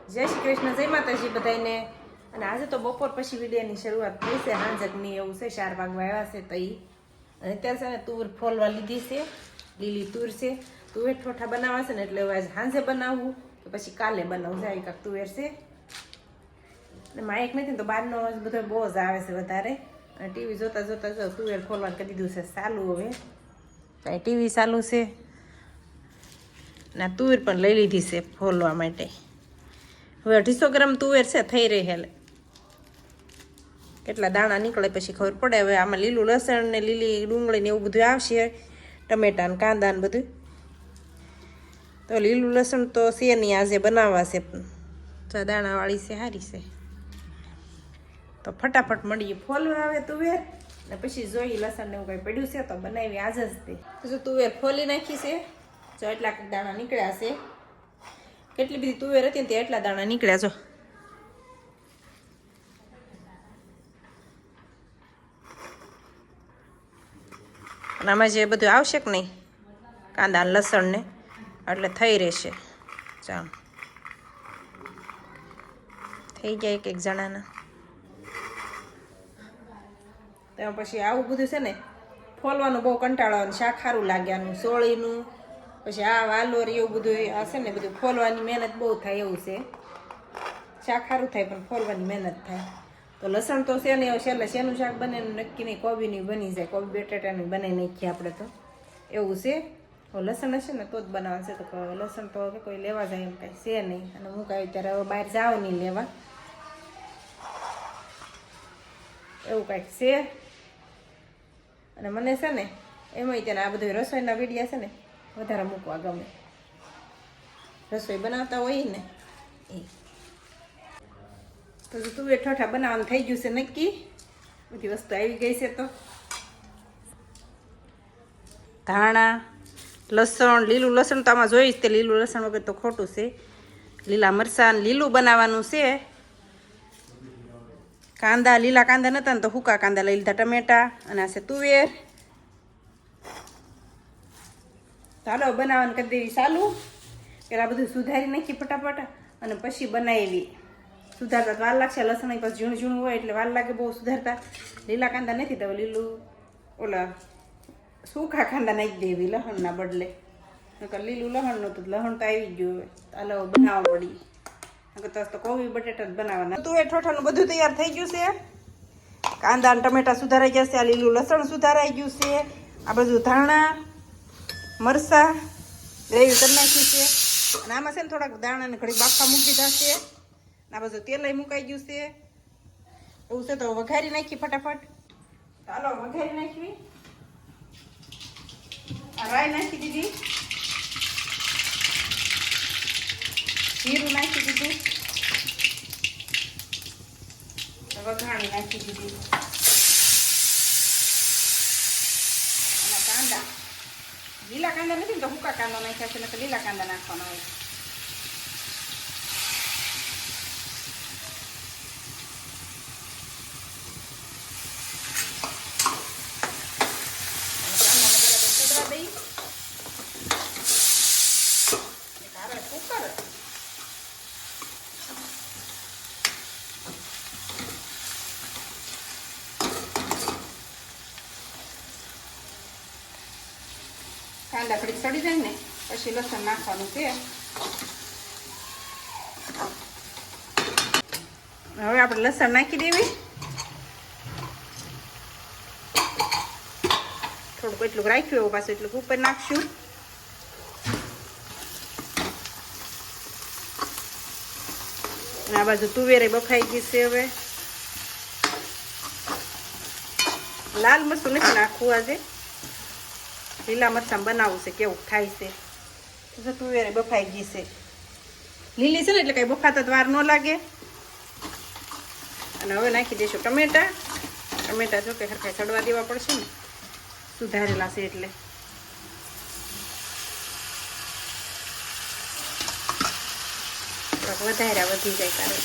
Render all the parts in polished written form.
જય શ્રી કૃષ્ણ, જય માતાજી બધાને। અને આજે તો બપોર પછી વિડીયોની શરૂઆત થઈ છે, હાંજકની એવું છે, 4 વાગવા આવ્યા છે તઈ। અને અત્યારે છે ને તુર ફોલવા લીધી છે, લીલી તુર છે, તુવેર ઠોઠા બનાવવા છે ને એટલે હવે આજે સાંજે બનાવવું કે પછી કાલે બનાવવું જાય કાંક તુવેર છે। અને માઇક નથી ને તો બહારનો અવાજ બધો બહુ જ આવે છે વધારે। અને ટીવી જોતા જોતા જો તુવેર ફોલવાનું કરી દીધું છે ચાલુ। હવે કાંઈ ટીવી ચાલુ છે ના તુવેર પણ લઈ લીધી છે ફોલવા માટે। હવે 250 ગ્રામ તુવેર છે, થઈ રહી હાલે। કેટલા દાણા નીકળે પછી ખબર પડે। હવે આમાં લીલું લસણ ને લીલી ડુંગળી ને એવું બધું આવશે, ટમેટા ને કાંદા ને બધું। તો લીલું લસણ તો છે નહીં, આજે બનાવવા છે, તો દાણાવાળી છે સારી છે। તો ફટાફટ મળીએ ફોલવા આવે તુવેર ને પછી જોઈ લસણ ને એવું કંઈ પડ્યું છે તો બનાવી આજ જ તે। તો જો તુવેર ફોલી નાખી છે, જો એટલા દાણા નીકળ્યા છે। કેટલી બધી તુવેર હતી ને તે એટલા દાણા નીકળ્યા જો। અને આમાં જે બધું આવશે કે નહીં કાંદા લસણ ને એટલે થઈ રહેશે। ચાલ થઈ જાય એક એક જણાના। તેમાં પછી આવું બધું છે ને ફોલવાનું બહુ કંટાળો આવે, શાક સારું લાગે આનું સોળીનું, પછી આ વાલોર એવું બધું આ છે ને બધું ફોલવાની મહેનત બહુ થાય એવું છે। શાક સારું થાય પણ ફોલવાની મહેનત થાય। તો લસણ તો છે ને છેલ્લે શેનું શાક બને નક્કી નહીં, કોબીની બની જાય, કોબી બટેટાની બનાવી નાખીએ આપણે તો એવું છે। હવે લસણ હશે ને તો જ બનાવવાનું છે, તો લસણ તો કોઈ લેવા જાય એમ કાંઈ છે નહીં। અને હું કાંઈ અત્યારે હવે બહાર જાઉં નહીં લેવા, એવું કાંઈક છે। અને મને છે ને એમાંય તેને આ બધું રસોઈના વિડીયા છે ને વધારે મૂકવા ગમે, રસોઈ બનાવતા હોય ને એ। તો તુવેર ઠોઠા બનાવવાનું થઈ ગયું છે નક્કી, બધી વસ્તુ આવી ગઈ છે। તો ધાણા લસણ, લીલું લસણ તો આમાં જોઈશ તે, લીલું લસણ વગર તો ખોટું છે। લીલા મરચાં લીલું બનાવવાનું છે। કાંદા લીલા કાંદા નહોતા ને તો સૂકા કાંદા લઈ લીધા, ટમેટા અને આ છે તુવેર। ચાલો બનાવવાનું કરી દેવી ચાલુ। પેલા બધું સુધારી નાખી ફટાફટ અને પછી બનાવી। સુધારતા તો વાર લાગશે, લસણ પછી ઝીણું ઝીણું હોય એટલે વાર લાગે બહુ સુધારતા। લીલા કાંદા નથી તો લીલું ઓલા સૂકા કાંદા નાખી દેવી લસણના બદલે, લીલું લસણ નહોતું, લસણ તો આવી ગયું। હવે ચાલો બનાવવા પડી, તો કોબી બટેટા જ બનાવવાના। તુવેર ઠોઠાનું બધું તૈયાર થઈ ગયું છે, કાંદા અને ટમેટા સુધારાઈ ગયા છે, આ લીલું લસણ સુધારાઈ ગયું છે, આ બધું ધાણા મરચાં ગ્રેવી કરી નાખી છે। અને આમાં છે ને થોડાક દાણા ને ઘડી બાફા મૂકી દીધા છે, આ બધું તેલ મુકાઈ ગયું છે એવું છે। તો વઘારી નાખી ફટાફટ, ચાલો વઘારી નાખવી। આ રાઈ નાખી દીધી, જીરું નાખી દીધું, વઘાણી નાખી દીધી, અને કાંદા લીલા કાંદા નથી ને તો સૂકા કાંદા નાખ્યા છે, ને તો લીલા કાંદા નાખવાના હોય। કાંદા ઘડી સડી જાય ને પછી લસણ નાખવાનું છે। હવે આપણે લસણ નાખી દેવી, થોડુંક એટલું રાખ્યું એવું પાછું એટલું ઉપર નાખશું। આ બાજુ તુવેરે બફાઈ ગઈ છે। હવે લાલ મરચું નથી નાખવું આજે, લીલા મરચાં બનાવવું છે, કેવું થાય છે। તો તુવેરે બફાઈ ગઈ છે, લીલી છે ને એટલે કંઈ બફાતા વાર ન લાગે। અને હવે નાખી દઈશું ટમેટા, ટમેટા જો કે સરખા ચડવા દેવા પડશે ને, સુધારેલા છે એટલે। વધારે વધી જાય કારણ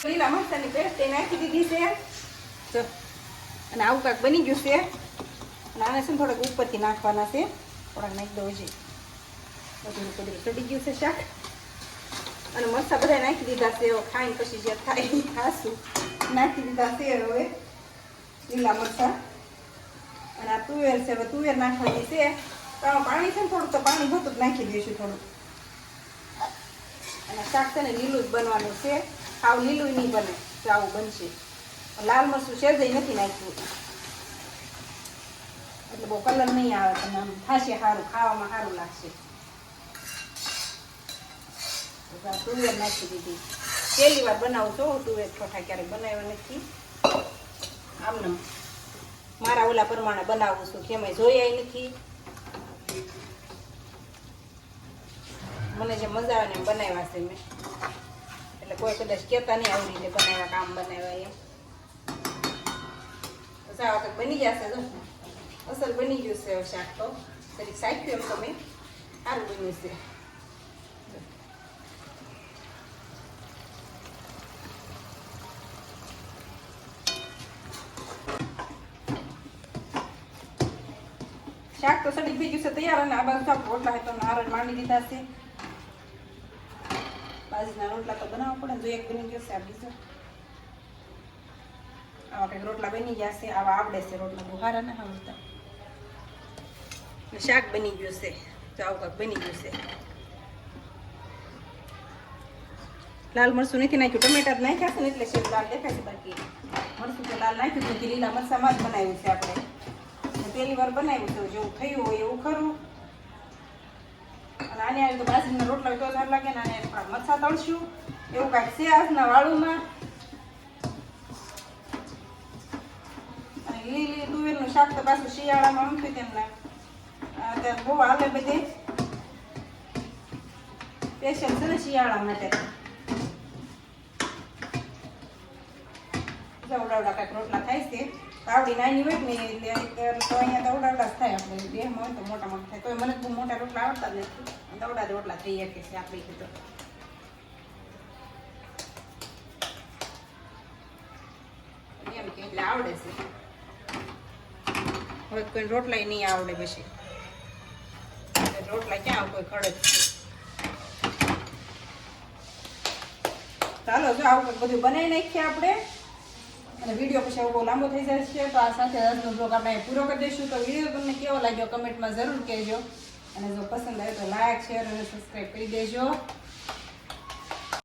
લીલા મરચાંની પેસ્ટ નાખી દીધી છે જો। અને આવું કાંઈક બની ગયું છે। આને છે ને થોડાક ઉપરથી નાખવાના છે, થોડાક નાખી દઉં છે. બધું ચડી ગયું છે શાક અને મરચાં બધા નાખી દીધા છે. હવે ખાઈને પછી જે થાય ખાસું નાખી દીધા છે. હવે લીલા મરચાં અને આ તુવેર છે. હવે તુવેર નાખવાની છે. પાણી છે ને થોડુંક તો પાણી ભરતું જ નાખી દઈશું થોડુંક. અને શાક છે ને લીલું જ બનવાનું છે, આવ લીલું નહીં બને તો આવું બનશે. લાલ મરચું શેરજાઈ નથી નાખ્યું એટલે બહુ કલર નહીં આવે, પણ આમ થાશે સારું, ખાવામાં સારું લાગશે. તુવેર નાખી દીધી. પહેલી વાર બનાવું છું તુવેર ઠોઠા, ક્યારેક બનાવ્યા નથી. આમને મારા ઓલા પ્રમાણે બનાવું છું, કેમાં જોયા નથી. મને જે મજા આવે ને એમ બનાવ્યા છે મેં, એટલે કોઈ કદાચ કહેતા નહીં આવી રીતે બનાવ્યા, કામ બનાવ્યા એમ. તો આ વખત બની જશે. જો અસલ બની ગયું છે શાક. તો તરીક સાખ્યું એમ તો મેં સારું બન્યું છે. શાક તો સડી થઈ ગયું છે તૈયાર. અને આ બાજુ શાક રોટલા તો નારળ માંડી દીધા છે. બાજરીના રોટલા તો બનાવવા પડે ને. જો એક બની ગયો છે, આ બીજો. આવા કંઈક રોટલા બની ગયા છે. આવા આવડે છે રોટલા, બુહારા ના આવડતા. શાક બની ગયું છે. તો આવું કંઈક બની ગયું છે. લાલ મરચું નથી નાખ્યું, ટમેટા જ નાખ્યા છે ને એટલે શેપ લાલ દેખાય છે. બાકી મરચું તો લાલ નાખ્યું હતું. લીલા મરચામાં જ બનાવ્યું છે આપણે. પહેલી વાર બનાવ્યું તો જેવું થયું હોય એવું ખરું. અને આને આવી તો બાજરીના રોટલા તો સારું લાગે ને. આને થોડા મરચાં તળશું એવું કાંઈક છે આજના વાળુમાં. અને લીલી તુવેરનું શાક તો પાછું શિયાળામાં ઊંઠું તેમના અત્યારે બહુ હાલે બધે. સ્પેશિયલ છે ને શિયાળા માટે. ઉડાવડા કાંઈક રોટલા થાય છે. આવડી નાની હોય ને એટલે તો અહીંયા તો ઉડાવડા જ થાય. આપણે દેહમાં હોય તો મોટા મોટા થાય. તો મને બહુ મોટા રોટલા આવડતા જ નથી. દવડા જ રોટલા થઈ શકે છે આપણી તો. એમ કે એટલે આવડે છે. હવે કોઈ રોટલા નહીં આવડે પછી. રોટલા ક્યાં કોઈ ખડે છે. ચાલો જો આવું બધું બનાવી નાખીએ આપણે. અને વિડીયો પછી બહુ લાંબો થઈ જાય છે તો આ સાથે આજનો બ્લોગ આપણે પૂરો કરી દઈશું. તો વિડીયો તમને કેવો લાગ્યો કમેન્ટમાં જરૂર કહેજો. અને જો પસંદ આવે તો લાઈક, શેર અને સબસ્ક્રાઈબ કરી દેજો.